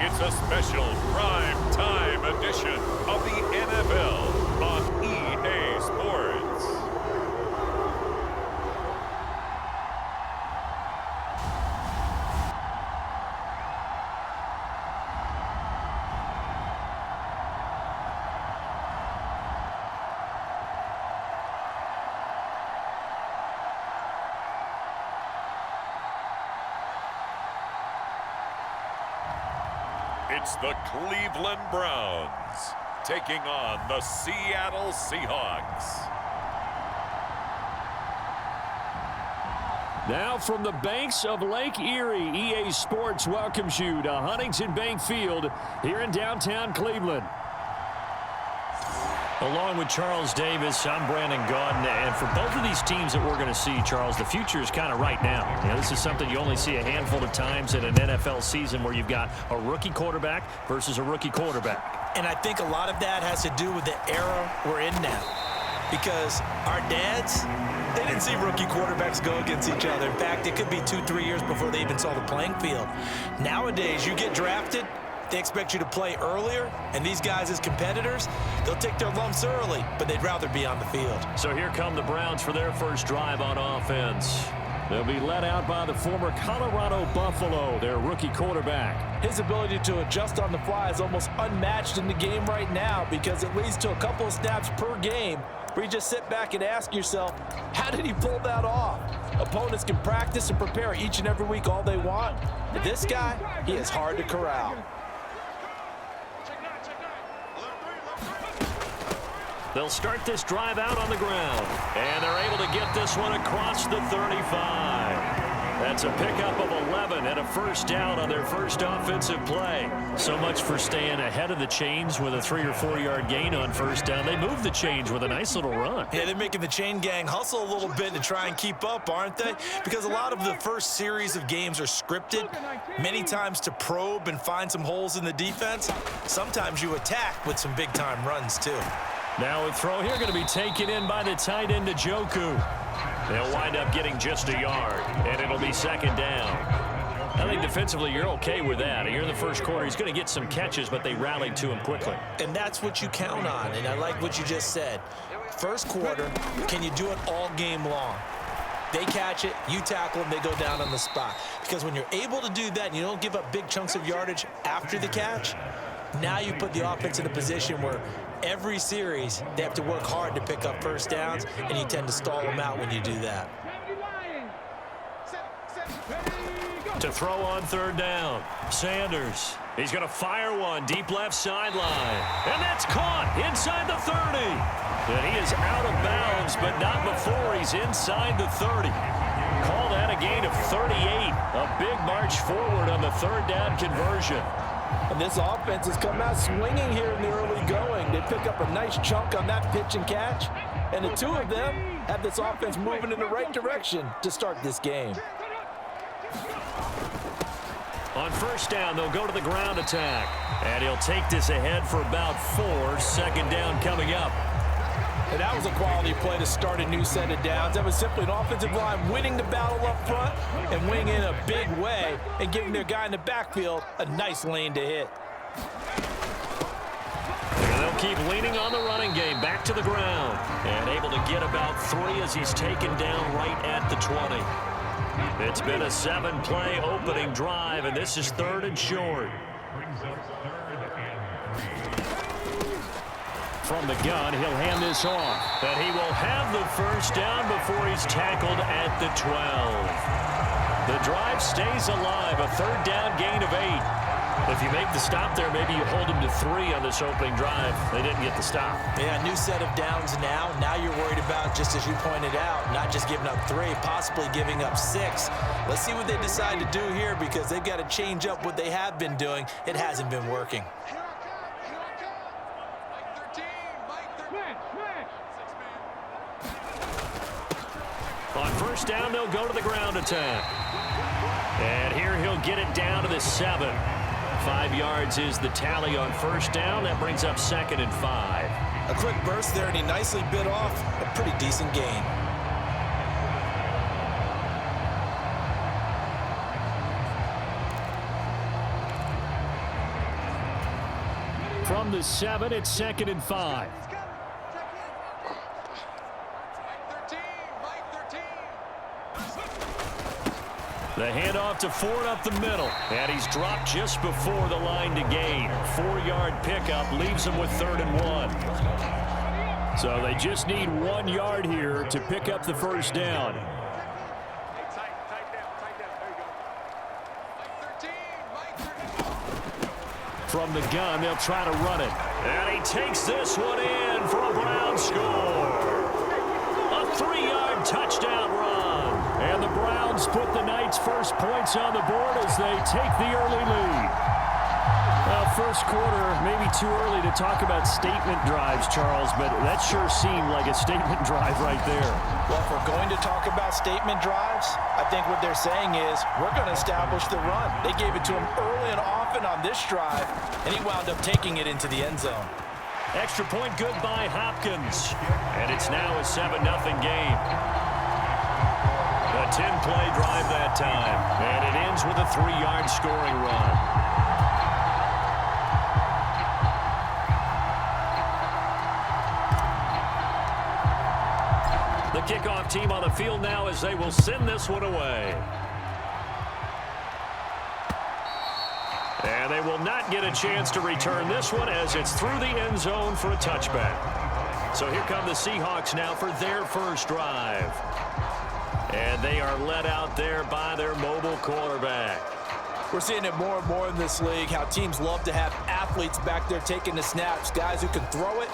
It's a special prime time edition of the NFL on EA Sports. It's the Cleveland Browns taking on the Seattle Seahawks. Now from the banks of Lake Erie, EA Sports welcomes you to Huntington Bank Field here in downtown Cleveland. Along with Charles Davis, I'm Brandon Gaudin, and for both of these teams that we're going to see, Charles, the future is kind of right now. You know, this is something you only see a handful of times in an NFL season where you've got a rookie quarterback versus a rookie quarterback. And I think a lot of that has to do with the era we're in now. Because our dads, they didn't see rookie quarterbacks go against each other. In fact, it could be 2-3 years before they even saw the playing field. Nowadays, you get drafted, they expect you to play earlier, and these guys as competitors, they'll take their lumps early, but they'd rather be on the field. So here come the Browns for their first drive on offense. They'll be led out by the former Colorado Buffalo, their rookie quarterback. His ability to adjust on the fly is almost unmatched in the game right now because it leads to a couple of snaps per game where you just sit back and ask yourself, how did he pull that off? Opponents can practice and prepare each and every week all they want. But this guy, he is hard to corral. They'll start this drive out on the ground, and they're able to get this one across the 35. That's a pickup of 11 and a first down on their first offensive play. So much for staying ahead of the chains with a 3 or 4 yard gain on first down. They moved the chains with a nice little run. Yeah, they're making the chain gang hustle a little bit to try and keep up, aren't they? Because a lot of the first series of games are scripted, many times to probe and find some holes in the defense. Sometimes you attack with some big-time runs, too. Now a throw here going to be taken in by the tight end, Njoku. They'll wind up getting just a yard, and it'll be second down. I think defensively you're okay with that. Here in the first quarter, he's going to get some catches, but they rallied to him quickly. And that's what you count on, and I like what you just said. First quarter, can you do it all game long? They catch it, you tackle them, they go down on the spot. Because when you're able to do that and you don't give up big chunks of yardage after the catch, now you put the offense in a position where every series they have to work hard to pick up first downs, and you tend to stall them out when you do that. To throw on third down, Sanders. He's going to fire one deep left sideline. And that's caught inside the 30. And he is out of bounds, but not before he's inside the 30. Call that a gain of 38. A big march forward on the third down conversion. And this offense has come out swinging here in the early going. They pick up a nice chunk on that pitch and catch. And the two of them have this offense moving in the right direction to start this game. On first down, they'll go to the ground attack. And he'll take this ahead for about 4. Second down coming up. And that was a quality play to start a new set of downs. That was simply an offensive line winning the battle up front and winning in a big way and giving their guy in the backfield a nice lane to hit. And they'll keep leaning on the running game back to the ground and able to get about 3 as he's taken down right at the 20. It's been a 7-play opening drive, and this is 3rd and short. From the gun, he'll hand this off. And he will have the first down before he's tackled at the 12. The drive stays alive, a 3rd down gain of 8. If you make the stop there, maybe you hold him to 3 on this opening drive. They didn't get the stop. Yeah, new set of downs now. Now you're worried about, just as you pointed out, not just giving up 3, possibly giving up 6. Let's see what they decide to do here because they've got to change up what they have been doing. It hasn't been working. On first down, they'll go to the ground attack. And here he'll get it down to the 7. 5 yards is the tally on first down. That brings up 2nd and 5. A quick burst there, and he nicely bit off a pretty decent gain. from the 7. It's 2nd and 5. The handoff to Ford up the middle. And he's dropped just before the line to gain. 4-yard pickup leaves him with 3rd and 1. So they just need 1 yard here to pick up the first down. From the gun, they'll try to run it. And he takes this one in for a Brown score. A 3-yard touchdown run. And the Browns put the Knights' first points on the board as they take the early lead. Well, first quarter, maybe too early to talk about statement drives, Charles, but that sure seemed like a statement drive right there. Well, if we're going to talk about statement drives, I think what they're saying is we're going to establish the run. They gave it to him early and often on this drive, and he wound up taking it into the end zone. Extra point good by Hopkins. And it's now a 7-0 game. A 10-play drive that time. And it ends with a 3-yard scoring run. The kickoff team on the field now as they will send this one away. And they will not get a chance to return this one as it's through the end zone for a touchback. So here come the Seahawks now for their first drive. And they are led out there by their mobile quarterback. We're seeing it more and more in this league, how teams love to have athletes back there taking the snaps, guys who can throw it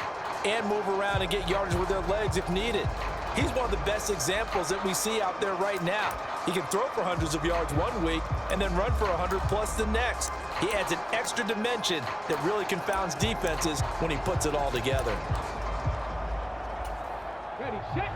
and move around and get yardage with their legs if needed. He's one of the best examples that we see out there right now. He can throw for hundreds of yards one week and then run for 100+ the next. He adds an extra dimension that really confounds defenses when he puts it all together. Ready, set.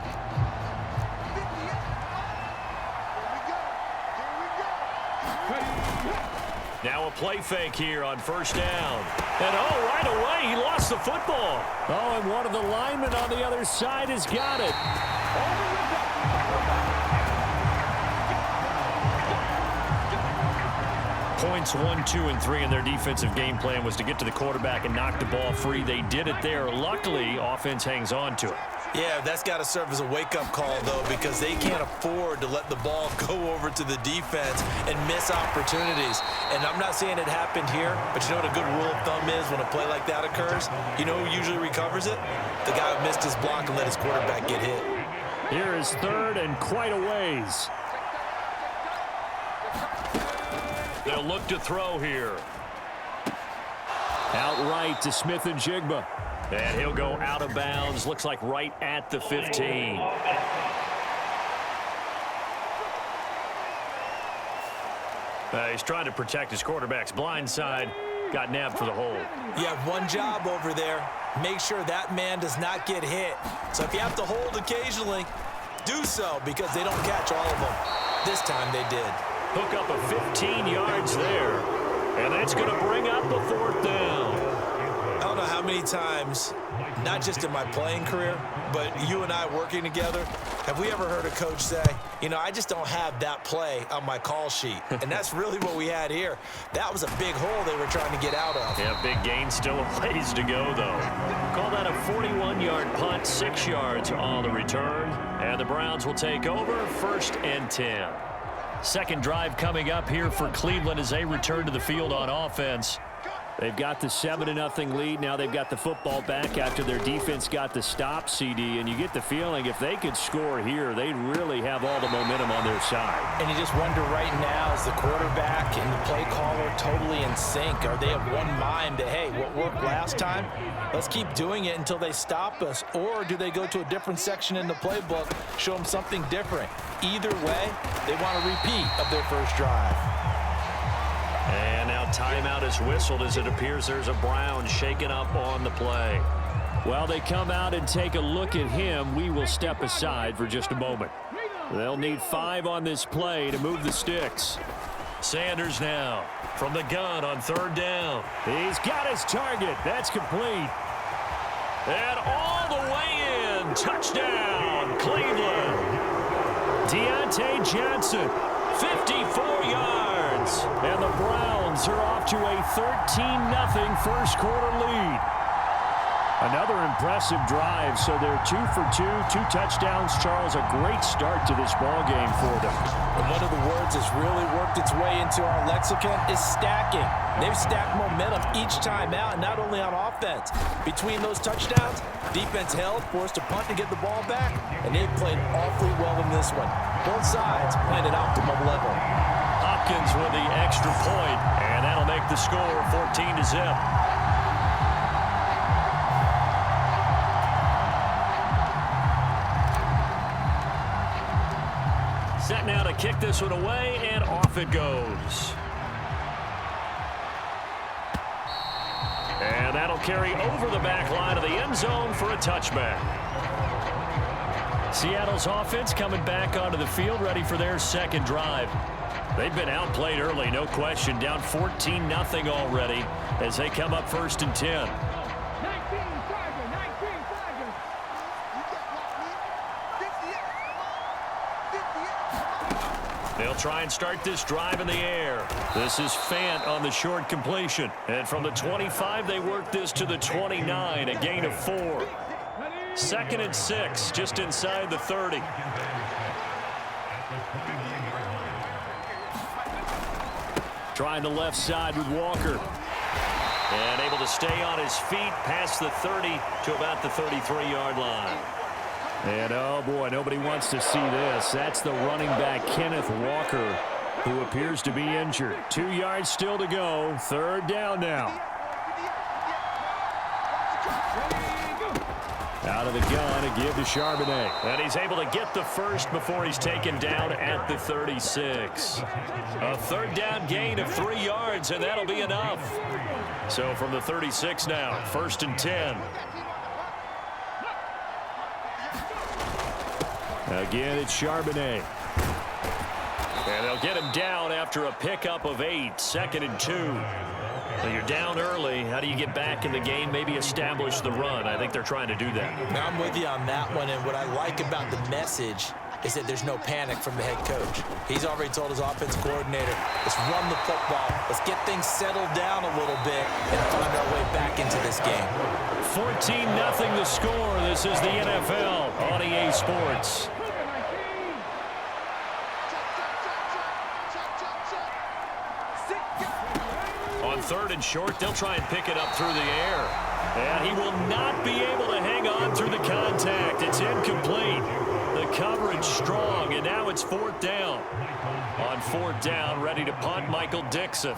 Now a play fake here on first down. And right away, he lost the football. And one of the linemen on the other side has got it. Points 1, 2, and 3 in their defensive game plan was to get to the quarterback and knock the ball free. They did it there. Luckily, offense hangs on to it. Yeah, that's got to serve as a wake-up call, though, because they can't afford to let the ball go over to the defense and miss opportunities. And I'm not saying it happened here, but you know what a good rule of thumb is when a play like that occurs? You know who usually recovers it? The guy who missed his block and let his quarterback get hit. Here is 3rd and quite a ways. They'll look to throw here. Outright to Smith and Jigba. And he'll go out of bounds. Looks like right at the 15. He's trying to protect his quarterback's blind side. Got nabbed for the hold. You have one job over there. Make sure that man does not get hit. So if you have to hold occasionally, do so because they don't catch all of them. This time they did. Hook up a 15 yards there. And that's going to bring up a 4th down. I don't know how many times, not just in my playing career, but you and I working together, have we ever heard a coach say, you know, I just don't have that play on my call sheet. And that's really what we had here. That was a big hole they were trying to get out of. Yeah, big gain, still a ways to go, though. Call that a 41-yard punt, 6 yards on the return. And the Browns will take over 1st and 10. Second drive coming up here for Cleveland as they return to the field on offense. They've got the 7-0 lead. Now they've got the football back after their defense got the stop, CD. And you get the feeling if they could score here, they'd really have all the momentum on their side. And you just wonder right now, is the quarterback and the play caller totally in sync? Are they of one mind that, hey, what worked last time, let's keep doing it until they stop us? Or do they go to a different section in the playbook, show them something different? Either way, they want a repeat of their first drive. And now timeout is whistled as it appears there's a Brown shaken up on the play. While they come out and take a look at him, we will step aside for just a moment. They'll need 5 on this play to move the sticks. Sanders now from the gun on 3rd down. He's got his target. That's complete. And all the way in. Touchdown, Cleveland. Deontay Johnson, 54 yards. And the Browns Braves are off to a 13-0 first quarter lead. Another impressive drive, so they're 2 for 2, 2 touchdowns. Charles, a great start to this ball game for them. And one of the words that's really worked its way into our lexicon is stacking. They've stacked momentum each time out, and not only on offense. Between those touchdowns, defense held, forced a punt to get the ball back, and they've played awfully well in this one. Both sides playing at optimum level. Hopkins with the extra point, and that'll make the score 14-0. Set now to kick this one away, and off it goes. And that'll carry over the back line of the end zone for a touchback. Seattle's offense coming back onto the field, ready for their second drive. They've been outplayed early, no question, down 14-0 already as they come up 1st and 10. They'll try and start this drive in the air. This is Fant on the short completion. And from the 25, they work this to the 29, a gain of 4. 2nd and 6, just inside the 30. Trying the left side with Walker. And able to stay on his feet past the 30 to about the 33-yard line. And, oh, boy, nobody wants to see this. That's the running back, Kenneth Walker, who appears to be injured. 2 yards still to go. 3rd down now. Out of the gun, a give to Charbonnet. And he's able to get the first before he's taken down at the 36. A 3rd down gain of 3 yards, and that'll be enough. So from the 36 now, 1st and 10. Again, it's Charbonnet. And they'll get him down after a pickup of 8. 2nd and 2. When you're down early, how do you get back in the game, maybe establish the run? I think they're trying to do that. Now, I'm with you on that one, and what I like about the message is that there's no panic from the head coach. He's already told his offense coordinator, let's run the football, let's get things settled down a little bit and find our way back into this game. 14-0 the score. This is the NFL on EA Sports. On 3rd and short, they'll try and pick it up through the air. And he will not be able to hang on through the contact. It's incomplete. The coverage strong, and now it's 4th down. On 4th down, ready to punt, Michael Dixon.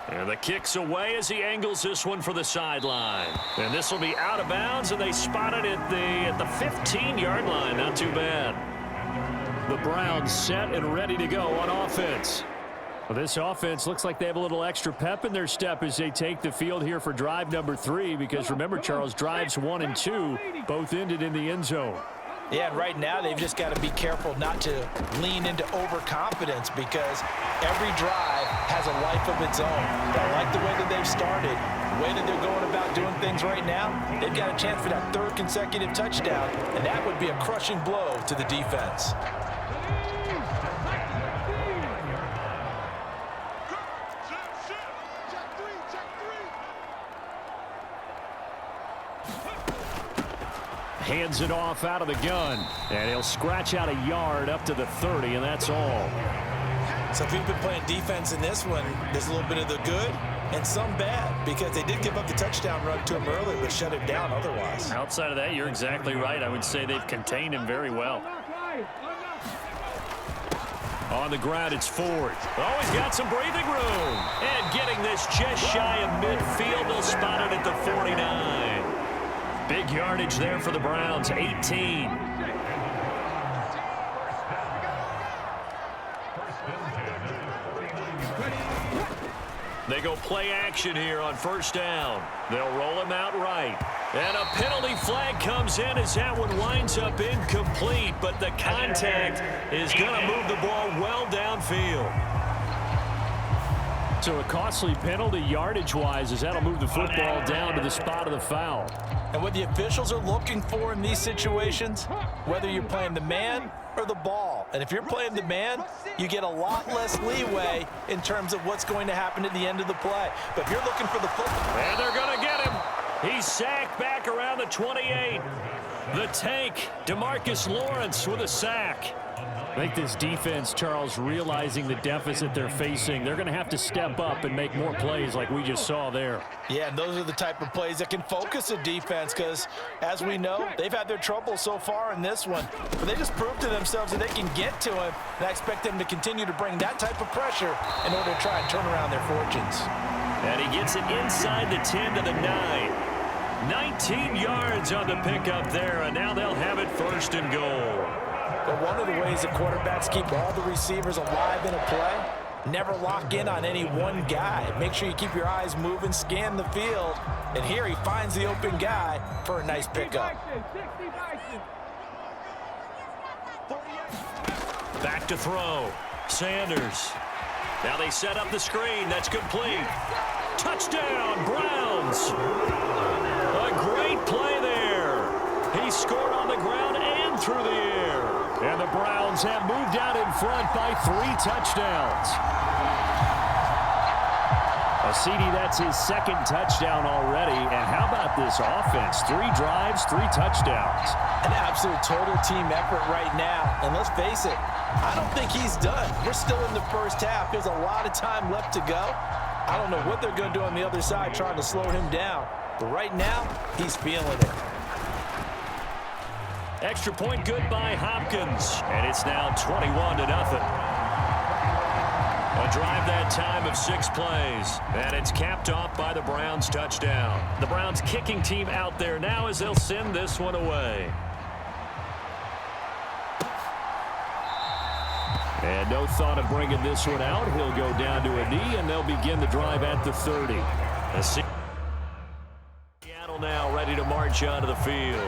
And the kick's away as he angles this one for the sideline. And this will be out of bounds, and they spot it at the 15-yard line. Not too bad. The Browns set and ready to go on offense. Well, this offense looks like they have a little extra pep in their step as they take the field here for drive number 3, because remember, Charles, drives 1 and 2 both ended in the end zone. Yeah, and right now they've just got to be careful not to lean into overconfidence, because every drive has a life of its own. I like the way that they've started, the way that they're going about doing things right now. They've got a chance for that 3rd consecutive touchdown, and that would be a crushing blow to the defense. Hands it off out of the gun, and he'll scratch out a yard up to the 30, and that's all. So if we've been playing defense in this one, there's a little bit of the good and some bad, because they did give up the touchdown run to him early, but shut it down otherwise. Outside of that, you're exactly right. I would say they've contained him very well. On the ground, it's Ford. Oh, he's got some breathing room. And getting this just shy of midfield, they'll spot it at the 49. Big yardage there for the Browns, 18. They go play action here on 1st down. They'll roll him out right. And a penalty flag comes in as that one winds up incomplete, but the contact is going to move the ball well downfield. So a costly penalty yardage-wise, as that'll move the football down to the spot of the foul. And what the officials are looking for in these situations, whether you're playing the man or the ball. And if you're playing the man, you get a lot less leeway in terms of what's going to happen at the end of the play. But if you're looking for the football... And they're going to get him. He's sacked back around the 28. The tank, DeMarcus Lawrence with a sack. I think this defense, Charles, realizing the deficit they're facing, they're going to have to step up and make more plays like we just saw there. Yeah, and those are the type of plays that can focus a defense because, as we know, they've had their trouble so far in this one. But they just proved to themselves that they can get to him, and I expect them to continue to bring that type of pressure in order to try and turn around their fortunes. And he gets it inside the 10 to the 9. 19 yards on the pickup there, and now they'll have it first and goal. But one of the ways that quarterbacks keep all the receivers alive in a play, never lock in on any one guy. Make sure you keep your eyes moving, scan the field, and here he finds the open guy for a nice pickup. Back to throw. Sanders. Now they set up the screen. That's complete. Touchdown, Browns. A great play there. He scored on the ground and through the air. And the Browns have moved out in front by 3 touchdowns. CD, that's his second touchdown already. And how about this offense? 3 drives, 3 touchdowns. An absolute total team effort right now. And let's face it, I don't think he's done. We're still in the first half. There's a lot of time left to go. I don't know what they're going to do on the other side trying to slow him down. But right now, he's feeling it. Extra point good by Hopkins. And it's now 21-0. A drive that time of 6 plays. And it's capped off by the Browns touchdown. The Browns kicking team out there now as they'll send this one away. And no thought of bringing this one out. He'll go down to a knee, and they'll begin the drive at the 30. Seattle now ready to march onto the field.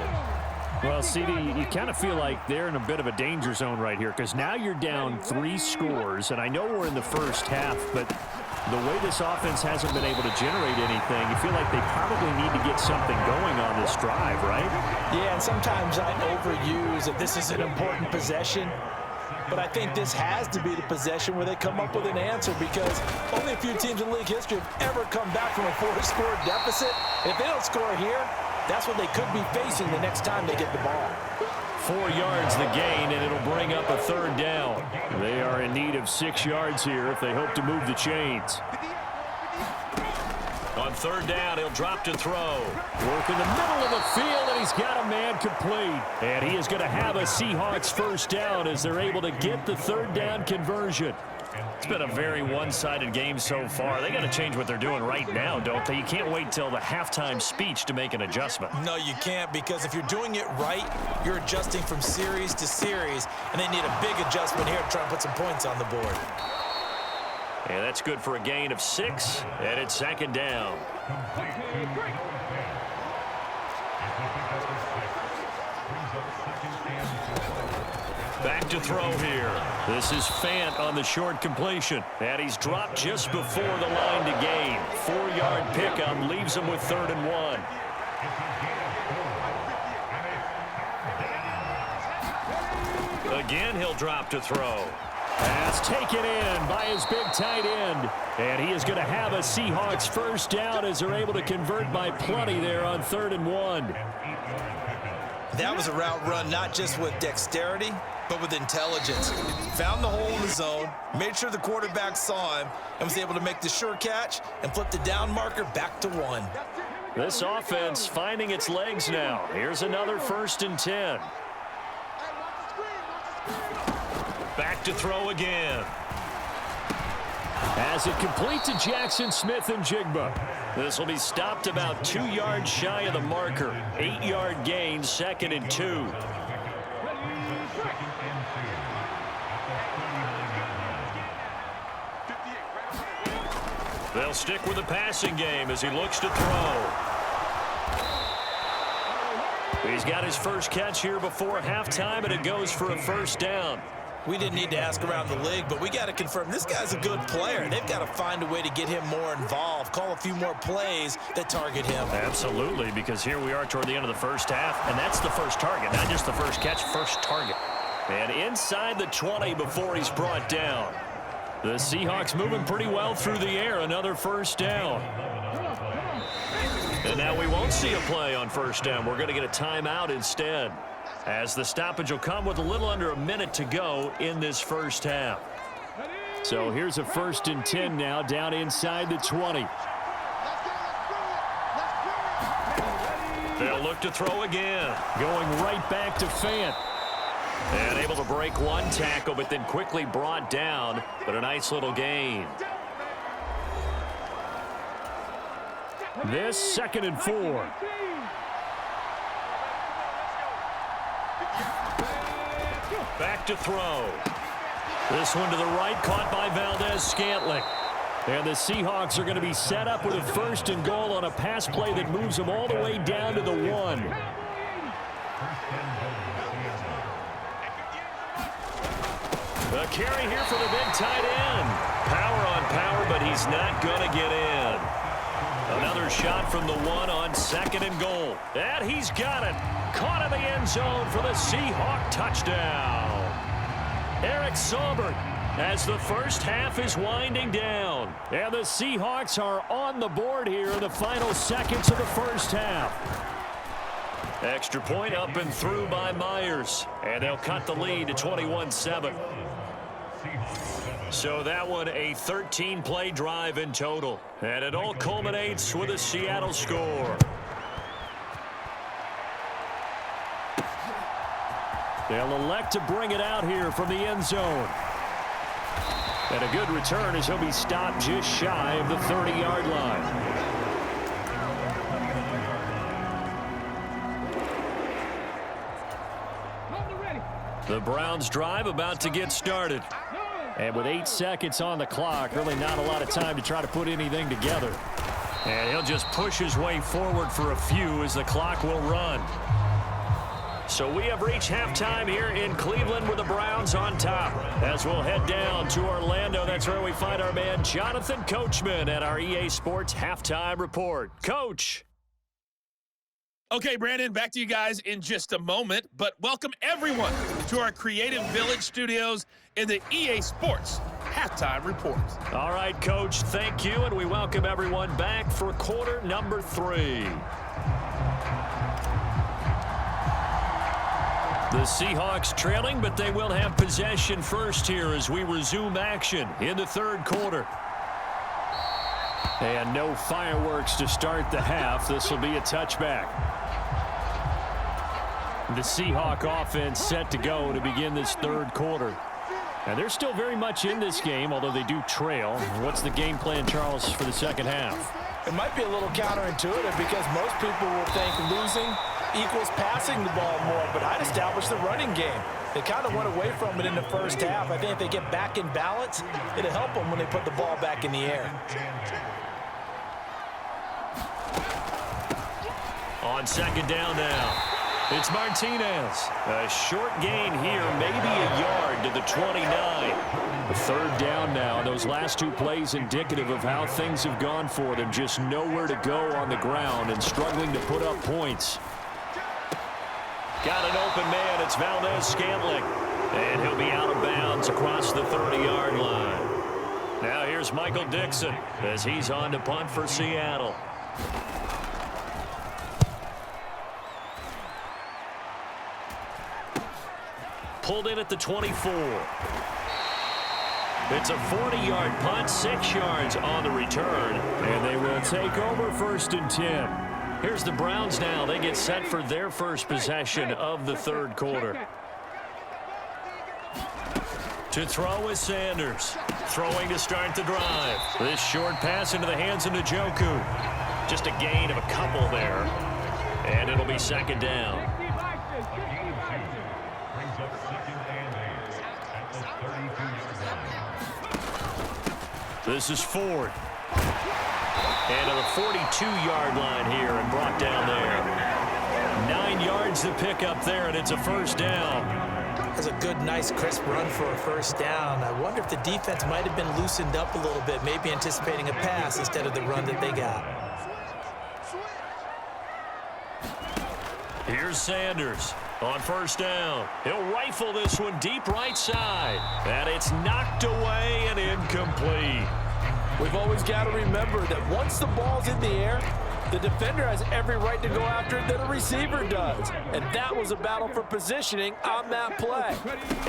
Well, CD, you kind of feel like they're in a bit of a danger zone right here because now you're down 3 scores, and I know we're in the first half, but the way this offense hasn't been able to generate anything, you feel like they probably need to get something going on this drive, right? Yeah, and sometimes I overuse that this is an important possession, but I think this has to be the possession where they come up with an answer because only a few teams in league history have ever come back from a 4-score deficit. And if they don't score here, that's what they could be facing the next time they get the ball. 4 yards the gain, and it'll bring up a 3rd down. They are in need of 6 yards here if they hope to move the chains. On 3rd down, he'll drop to throw. Work in the middle of the field, and he's got a man complete. And he is going to have a Seahawks first down as they're able to get the 3rd down conversion. It's been a very one-sided game so far. They got to change what they're doing right now, don't they? You can't wait till the halftime speech to make an adjustment. No, you can't, because if you're doing it right, you're adjusting from series to series, and they need a big adjustment here to try and put some points on the board. And that's good for a gain of 6, and it's 2nd down. Back to throw here. This is Fant on the short completion. And he's dropped just before the line to gain. 4-yard pickup leaves him with 3rd and 1. Again, he'll drop to throw. Pass taken in by his big tight end. And he is going to have a Seahawks first down as they're able to convert by plenty there on 3rd and 1. That was a route run not just with dexterity, but with intelligence. Found the hole in the zone, made sure the quarterback saw him, and was able to make the sure catch and flip the down marker back to 1. This offense finding its legs now. Here's another 1st and 10. Back to throw again. As it complete to Jackson Smith and Jigba. This will be stopped about 2 yards shy of the marker. 8-yard gain, 2nd and 2. They'll stick with the passing game as he looks to throw. He's got his first catch here before halftime, and it goes for a 1st down. We didn't need to ask around the league, but we got to confirm this guy's a good player. They've got to find a way to get him more involved, call a few more plays that target him. Absolutely, because here we are toward the end of the first half, and that's the first target, not just the first catch, first target. And inside the 20 before he's brought down. The Seahawks moving pretty well through the air. Another first down. And now we won't see a play on first down. We're going to get a timeout instead, as the stoppage will come with a little under a minute to go in this first half. So here's a 1st and 10 now, down inside the 20. They'll look to throw again. Going right back to Fant. And able to break one tackle, but then quickly brought down. But a nice little gain. This 2nd and 4. Back to throw. This one to the right, caught by Valdez-Scantling. And the Seahawks are going to be set up with a 1st and goal on a pass play that moves them all the way down to the 1. A carry here for the big tight end. Power on power, but he's not going to get in. Another shot from the 1 on 2nd and goal. And he's got it. Caught in the end zone for the Seahawk touchdown. Eric Saubert, as the first half is winding down. And the Seahawks are on the board here in the final seconds of the first half. Extra point up and through by Myers. And they'll cut the lead to 21-7. So that one a 13-play drive in total. And it all culminates with a Seattle score. They'll elect to bring it out here from the end zone. And a good return as he'll be stopped just shy of the 30-yard line. The Browns drive about to get started. And with 8 seconds on the clock, really not a lot of time to try to put anything together. And he'll just push his way forward for a few as the clock will run. So we have reached halftime here in Cleveland with the Browns on top. As we'll head down to Orlando, that's where we find our man Jonathan Coachman at our EA Sports Halftime Report. Coach. Okay, Brandon, back to you guys in just a moment, but welcome everyone to our Creative Village studios in the EA Sports Halftime Report. All right, Coach, thank you, and we welcome everyone back for quarter number 3. The Seahawks trailing, but they will have possession first here as we resume action in the third quarter. And no fireworks to start the half. This will be a touchback. The Seahawk offense set to go to begin this third quarter. And they're still very much in this game, although they do trail. What's the game plan, Charles, for the second half? It might be a little counterintuitive because most people will think losing equals passing the ball more, but I'd establish the running game. They kind of went away from it in the first half. I think if they get back in balance, it'll help them when they put the ball back in the air. On second down now, it's Martinez. A short gain here, maybe a yard to the 29. A third down now. Those last 2 plays indicative of how things have gone for them. Just nowhere to go on the ground and struggling to put up points. Got an open man. It's Valdez-Scantling. And he'll be out of bounds across the 30-yard line. Now here's Michael Dixon as he's on to punt for Seattle. Pulled in at the 24. It's a 40-yard punt, 6 yards on the return. And they will take over 1st and 10. Here's the Browns now. They get set for their first possession of the third quarter. To throw is Sanders. Throwing to start the drive. This short pass into the hands of Njoku. Just a gain of a couple there. And it'll be second down. This is Ford. And to the 42-yard line here and brought down there. 9 yards to pick up there, and it's a first down. That's a good, nice, crisp run for a first down. I wonder if the defense might have been loosened up a little bit, maybe anticipating a pass instead of the run that they got. Here's Sanders. On first down, he'll rifle this one deep right side. And it's knocked away and incomplete. We've always got to remember that once the ball's in the air, the defender has every right to go after it that a receiver does. And that was a battle for positioning on that play.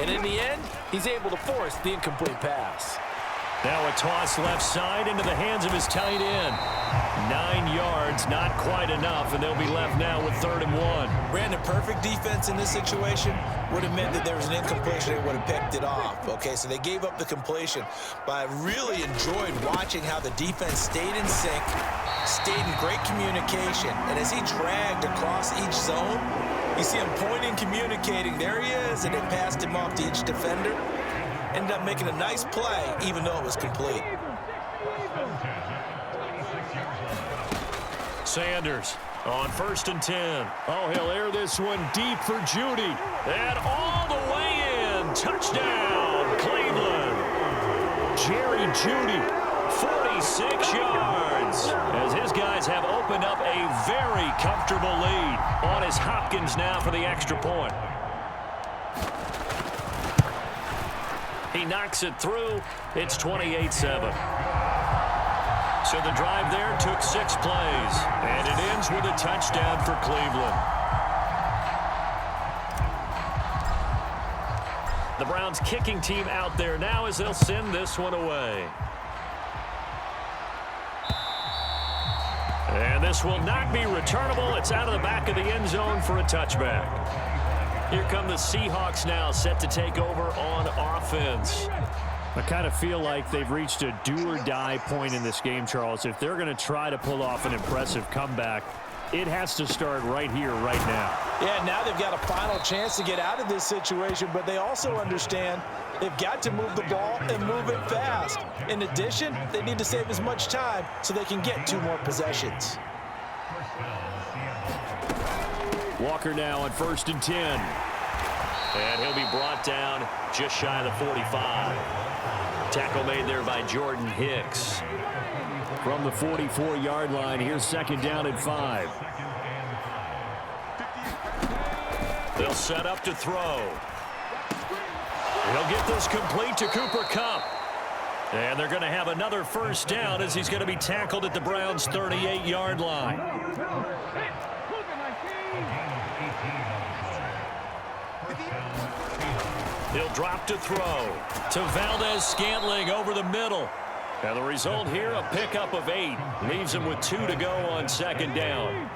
And in the end, he's able to force the incomplete pass. Now a toss left side into the hands of his tight end. 9 yards, not quite enough, and they'll be left now with 3rd and 1. Brandon, perfect defense in this situation would have meant that there was an incompletion. They would have picked it off. Okay, so they gave up the completion. But I really enjoyed watching how the defense stayed in sync, stayed in great communication. And as he dragged across each zone, you see him pointing, communicating. There he is, and it passed him off to each defender. Ended up making a nice play, even though it was complete. Sanders on 1st and 10. Oh, he'll air this one deep for Judy. And all the way in. Touchdown, Cleveland. Jerry Judy, 46 yards. As his guys have opened up a very comfortable lead. On his Hopkins now for the extra point. He knocks it through. It's 28-7. So the drive there took 6 plays. And it ends with a touchdown for Cleveland. The Browns kicking team out there now as they'll send this one away. And this will not be returnable. It's out of the back of the end zone for a touchback. Here come the Seahawks now, set to take over on offense. I kind of feel like they've reached a do-or-die point in this game, Charles. If they're going to try to pull off an impressive comeback, it has to start right here, right now. Yeah, now they've got a final chance to get out of this situation, but they also understand they've got to move the ball and move it fast. In addition, they need to save as much time so they can get 2 more possessions. Walker now on 1st and 10. And he'll be brought down just shy of the 45. Tackle made there by Jordan Hicks. From the 44-yard line, here's 2nd down and 5. They'll set up to throw. He'll get this complete to Cooper Kupp. And they're going to have another 1st down as he's going to be tackled at the Browns' 38-yard line. He'll drop to throw to Valdez-Scantling over the middle. And the result here, a pickup of 8. Leaves him with 2 to go on 2nd down.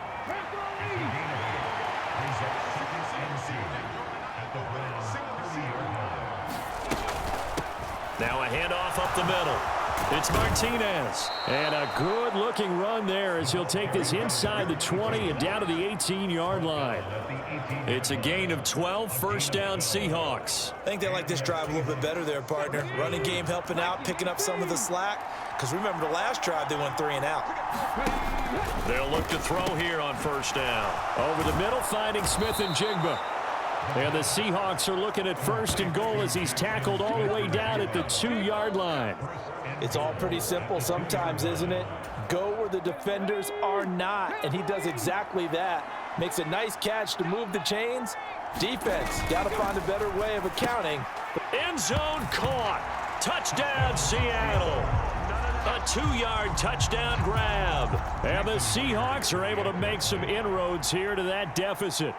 Now a handoff up the middle. It's Martinez. And a good-looking run there as he'll take this inside the 20 and down to the 18-yard line. It's a gain of 12, 1st down Seahawks. I think they like this drive a little bit better there, partner. Running game helping out, picking up some of the slack. Because remember, the last drive, they went 3 and out. They'll look to throw here on 1st down. Over the middle, finding Smith and Jigba. And the Seahawks are looking at 1st and goal as he's tackled all the way down at the 2-yard line. It's all pretty simple sometimes, isn't it? Go where the defenders are not, and he does exactly that. Makes a nice catch to move the chains. Defense, got to find a better way of accounting. End zone caught. Touchdown, Seattle. A 2-yard touchdown grab. And the Seahawks are able to make some inroads here to that deficit.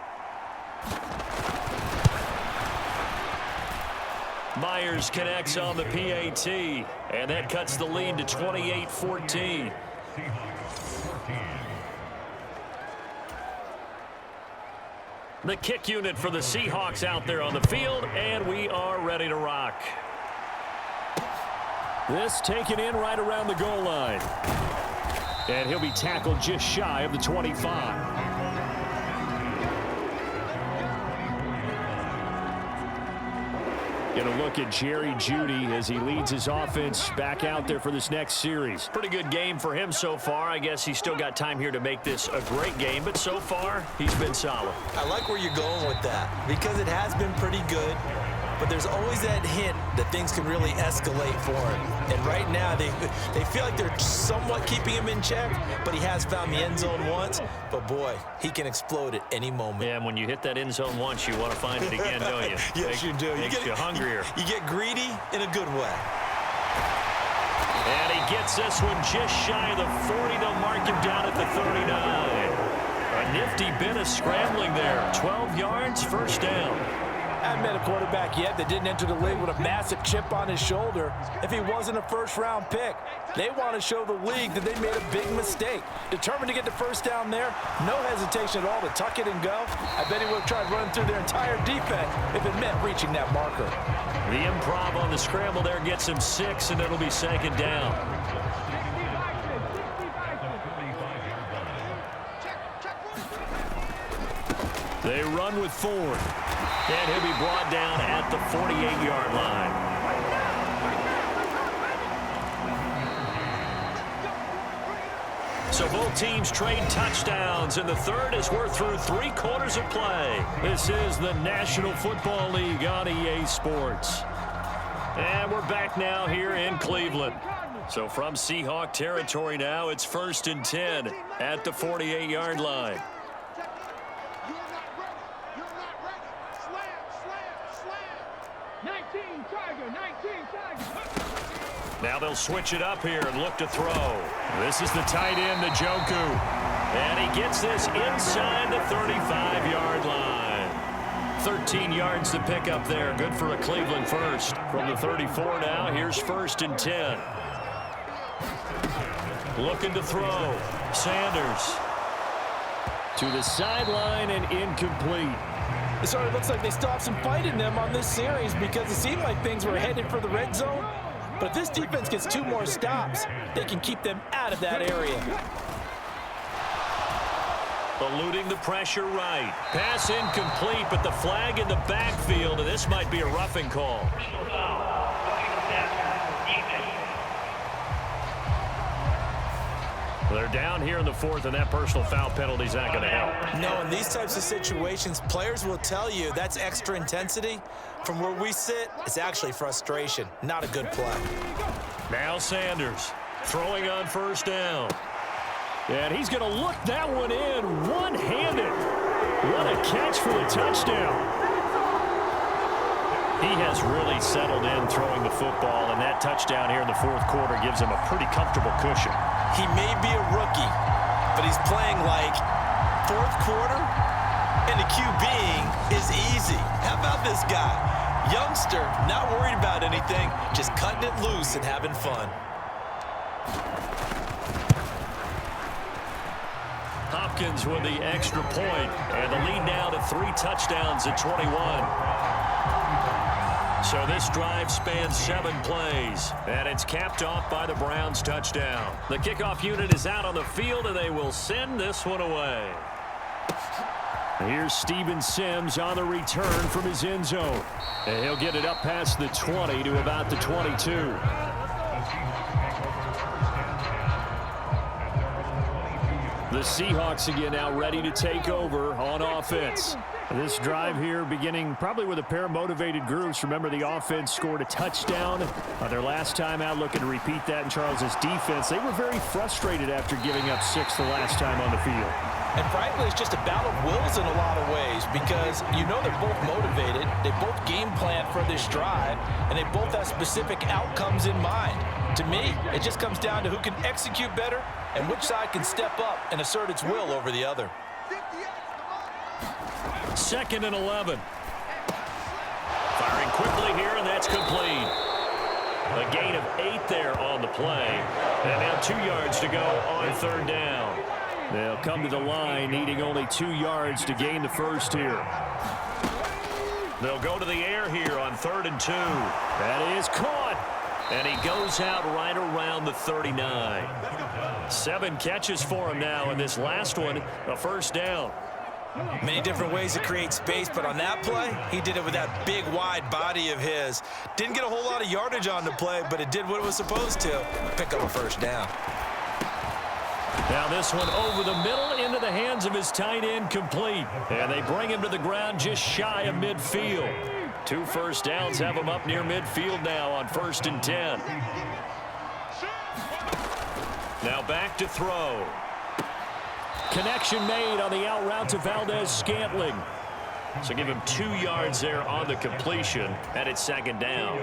Myers connects on the PAT, and that cuts the lead to 28-14. The kick unit for the Seahawks out there on the field, and we are ready to rock. This taken in right around the goal line. And he'll be tackled just shy of the 25. Going to look at Jerry Jeudy as he leads his offense back out there for this next series. Pretty good game for him so far. I guess he's still got time here to make this a great game, but so far, he's been solid. I like where you're going with that because it has been pretty good. but there's always that hint that things can really escalate for him. And right now, they feel like they're somewhat keeping him in check, but he has found the end zone once. But, boy, he can explode at any moment. Yeah, and when you hit that end zone once, you want to find it again, don't you? Yes, you do. Makes you hungrier. You get greedy in a good way. And he gets this one just shy of the 40. They'll mark him down at the 39. A nifty bit of scrambling there. 12 yards, first down. I haven't met a quarterback yet that didn't enter the league with a massive chip on his shoulder if he wasn't a first-round pick. They want to show the league that they made a big mistake. Determined to get the first down there, no hesitation at all to tuck it and go. I bet he would have tried running through their entire defense if it meant reaching that marker. The improv on the scramble there gets him 6, and it'll be second down. They run with Ford. And he'll be brought down at the 48-yard line. So both teams trade touchdowns, and the third as we're through 3 quarters of play. This is the National Football League on EA Sports. And we're back now here in Cleveland. So from Seahawk territory now, it's 1st and 10 at the 48-yard line. Now they'll switch it up here and look to throw. This is the tight end, Njoku. And he gets this inside the 35-yard line. 13 yards to pick up there. Good for a Cleveland first. From the 34 now, here's 1st and 10. Looking to throw. Sanders. To the sideline and incomplete. It sort of looks like they stopped some fight in them on this series because it seemed like things were headed for the red zone. But if this defense gets 2 more stops, they can keep them out of that area. Eluding the pressure right. Pass incomplete, but the flag in the backfield, and this might be a roughing call. They're down here in the 4th, and that personal foul penalty is not going to help. No, in these types of situations, players will tell you that's extra intensity. From where we sit, it's actually frustration, not a good play. Now Sanders throwing on 1st down. And he's going to look that one in one-handed. What a catch for the touchdown. He has really settled in throwing the football, and that touchdown here in the 4th quarter gives him a pretty comfortable cushion. He may be a rookie, but he's playing like 4th quarter, and the QBing is easy. How about this guy? Youngster, not worried about anything, just cutting it loose and having fun. Hopkins with the extra point, and the lead now to 3 touchdowns at 21. So this drive spans 7 plays, and it's capped off by the Browns' touchdown. The kickoff unit is out on the field, and they will send this one away. Here's Steven Sims on the return from his end zone. And he'll get it up past the 20 to about the 22. The Seahawks again now ready to take over on offense. This drive here beginning probably with a pair of motivated groups. Remember, the offense scored a touchdown their last time out, looking to repeat that in Charles's defense. They were very frustrated after giving up 6 the last time on the field. And frankly, it's just a battle of wills in a lot of ways because you know they're both motivated, they both game plan for this drive, and they both have specific outcomes in mind. To me, it just comes down to who can execute better and which side can step up and assert its will over the other. 2nd and 11. Firing quickly here, and that's complete. A gain of 8 there on the play. And now 2 yards to go on 3rd down. They'll come to the line needing only 2 yards to gain the first here. They'll go to the air here on 3rd and 2. That is caught. And he goes out right around the 39. 7 catches for him now, and this last one, a first down. Many different ways to create space, but on that play, he did it with that big, wide body of his. Didn't get a whole lot of yardage on the play, but it did what it was supposed to, pick up a first down. Now this one over the middle into the hands of his tight end, complete. And they bring him to the ground just shy of midfield. 2 first downs have them up near midfield now on 1st and 10. Now back to throw. Connection made on the out route to Valdez-Scantling. So give him 2 yards there on the completion, and it's 2nd down.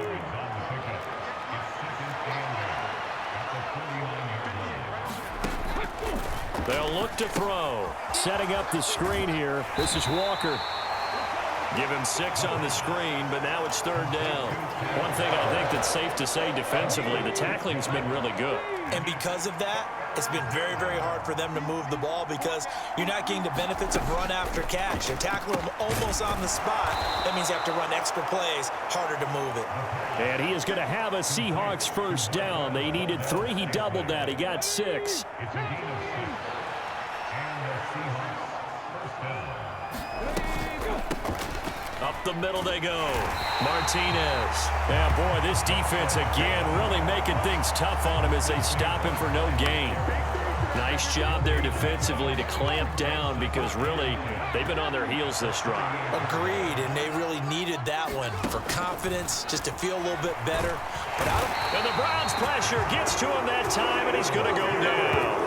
They'll look to throw. Setting up the screen here. This is Walker. Give him 6 on the screen, but now it's 3rd down. One thing I think that's safe to say defensively, the tackling's been really good. And because of that, it's been very, very hard for them to move the ball because you're not getting the benefits of run after catch. You're tackling them almost on the spot. That means you have to run extra plays, harder to move it. And he is going to have a Seahawks first down. They needed 3. He doubled that. He got 6. Up the middle they go. Martinez. Yeah, boy, this defense again really making things tough on him as they stop him for no gain. Nice job there defensively to clamp down because really they've been on their heels this drive. Agreed, and they really needed that one for confidence, just to feel a little bit better. But and the Browns pressure gets to him that time, and he's going to go down.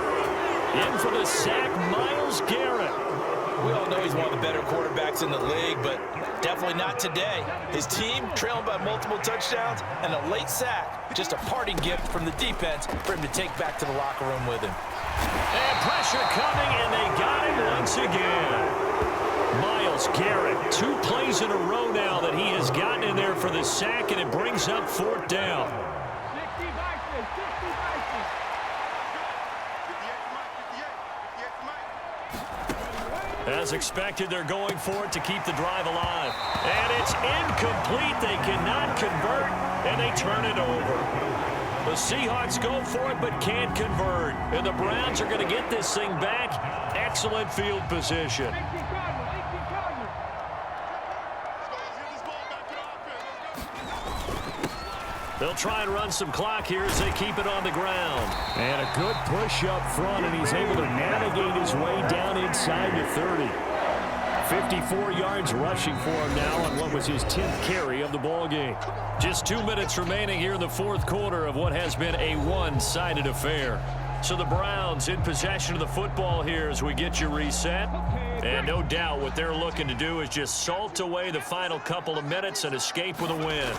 In for the sack, Myles Garrett. We all know he's one of the better quarterbacks in the league, but definitely not today. His team trailing by multiple touchdowns and a late sack. Just a parting gift from the defense for him to take back to the locker room with him. And pressure coming, and they got him once again. Myles Garrett, 2 plays in a row now that he has gotten in there for the sack, and it brings up 4th down. As expected, they're going for it to keep the drive alive. And it's incomplete. They cannot convert, and they turn it over. The Seahawks go for it but can't convert. And the Browns are going to get this thing back. Excellent field position. They'll try and run some clock here as they keep it on the ground. And a good push up front, and he's able to navigate his way down inside the 30. 54 yards rushing for him now on what was his 10th carry of the ball game. Just 2 minutes remaining here in the 4th quarter of what has been a one-sided affair. So the Browns in possession of the football here as we get you reset. And no doubt what they're looking to do is just salt away the final couple of minutes and escape with a win.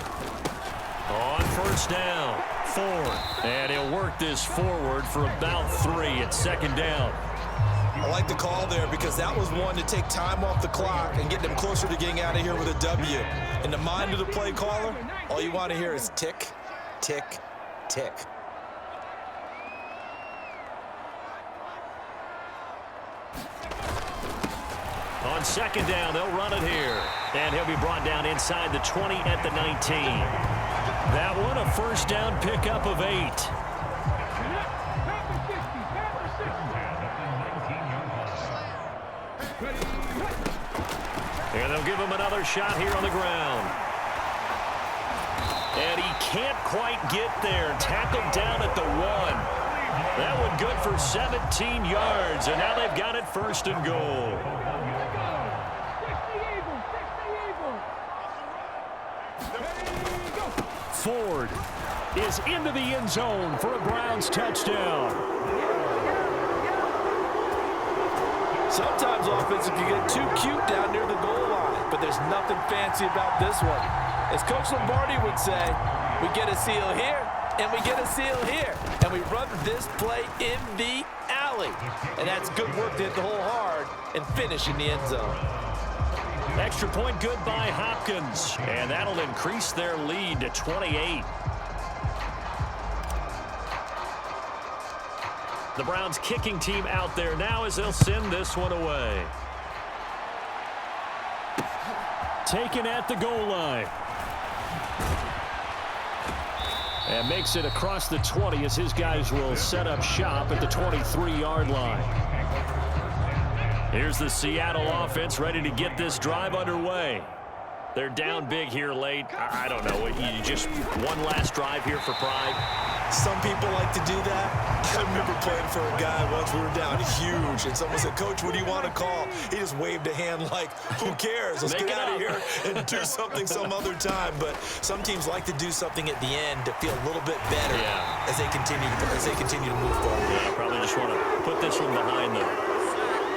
On 1st down, Ford. And he'll work this forward for about 3 at 2nd down. I like the call there because that was one to take time off the clock and get them closer to getting out of here with a W. In the mind of the play caller, all you want to hear is tick, tick, tick. On 2nd down, they'll run it here. And he'll be brought down inside the 20 at the 19. That one, a 1st down pickup of 8. And they'll give him another shot here on the ground. And he can't quite get there. Tackled down at the 1. That one good for 17 yards. And now they've got it 1st and goal. Ford is into the end zone for a Browns touchdown. Sometimes offense can get too cute down near the goal line, but there's nothing fancy about this one. As Coach Lombardi would say, we get a seal here, and we get a seal here, and we run this play in the alley. And that's good work to hit the hole hard and finish in the end zone. Extra point good by Hopkins, and that'll increase their lead to 28. The Browns kicking team out there now as they'll send this one away. Taken at the goal line. And makes it across the 20 as his guys will set up shop at the 23-yard line. Here's the Seattle offense ready to get this drive underway. They're down big here late. I don't know. You just one last drive here for pride. Some people like to do that. I remember playing for a guy once. We were down huge, and someone said, "Coach, what do you want to call?" He just waved a hand like, "Who cares? Let's get out of here and do something some other time." But some teams like to do something at the end to feel a little bit better as they continue to move forward. Yeah, probably just want to put this one behind them.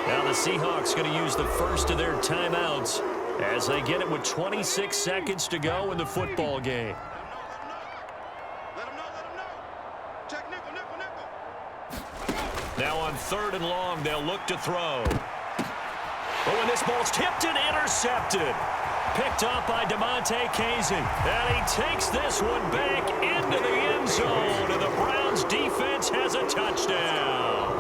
Now the Seahawks going to use the first of their timeouts as they get it with 26 seconds to go in the football game. Now on 3rd and long, they'll look to throw. But when this ball's tipped and intercepted, picked up by DeMonte Casey. And he takes this one back into the end zone, and the Browns defense has a touchdown.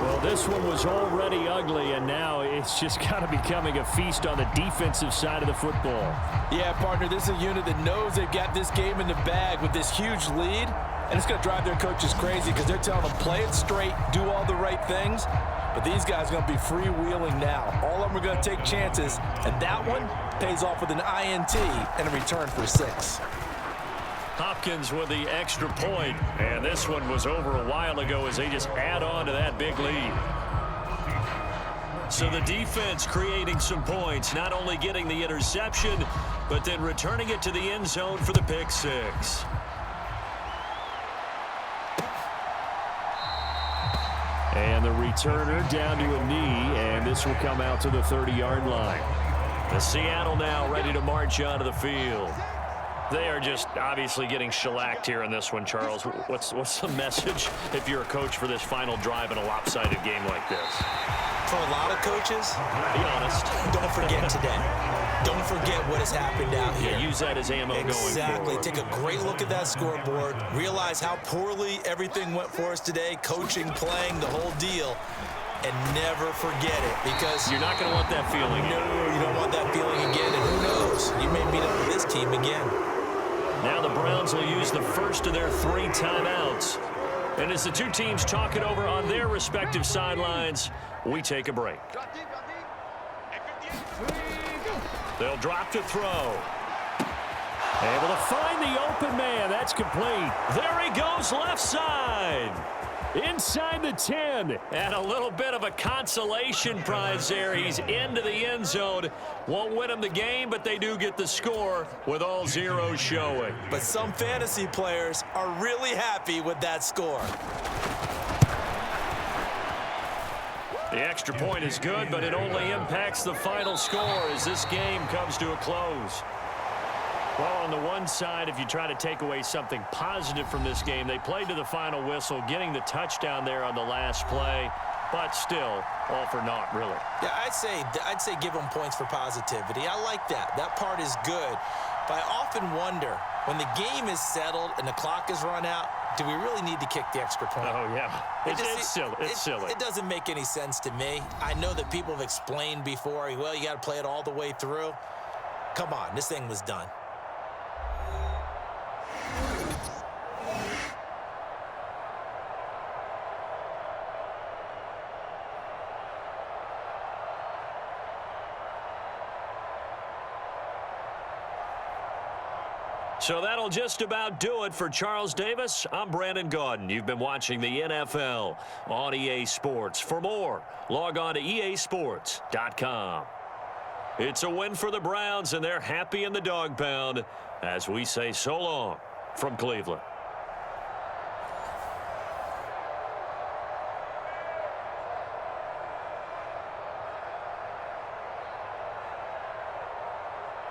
Well, this one was already ugly, and now it's just kind of becoming a feast on the defensive side of the football. Yeah, partner, this is a unit that knows they've got this game in the bag with this huge lead, and it's going to drive their coaches crazy because they're telling them play it straight, do all the right things. But these guys are going to be freewheeling now. All of them are going to take chances, and that one pays off with an INT and a return for 6. Hopkins with the extra point, and this one was over a while ago as they just add on to that big lead. So the defense creating some points, not only getting the interception, but then returning it to the end zone for the pick 6. And the returner down to a knee, and this will come out to the 30-yard line. The Seattle now ready to march onto the field. They are just obviously getting shellacked here in this one, Charles. What's the message if you're a coach for this final drive in a lopsided game like this? For a lot of coaches, be honest. Don't forget today. Don't forget what has happened out here. Yeah, use that as ammo going forward. Exactly. Take a great look at that scoreboard. Realize how poorly everything went for us today. Coaching, playing, the whole deal. And never forget it, because you're not going to want that feeling. No, you don't want that feeling again. And who knows? You may meet up with this team again. Now the Browns will use the first of their 3 timeouts. And as the two teams talk it over on their respective sidelines, we take a break. They'll drop to throw. Able to find the open man. That's complete. There he goes left side. Inside the 10. And a little bit of a consolation prize there. He's into the end zone. Won't win him the game, but they do get the score with all zeros showing. But some fantasy players are really happy with that score. The extra point is good, but it only impacts the final score as this game comes to a close. Well, on the one side, if you try to take away something positive from this game, they played to the final whistle, getting the touchdown there on the last play, but still, all for naught, really. Yeah, I'd say give them points for positivity. I like that. That part is good. But I often wonder, when the game is settled and the clock is run out, do we really need to kick the extra point? Oh, yeah. It's silly. It's silly. It doesn't make any sense to me. I know that people have explained before, well, you got to play it all the way through. Come on, this thing was done. So that'll just about do it for Charles Davis. I'm Brandon Gaudin. You've been watching the NFL on EA Sports. For more, log on to easports.com. It's a win for the Browns, and they're happy in the dog pound as we say so long from Cleveland.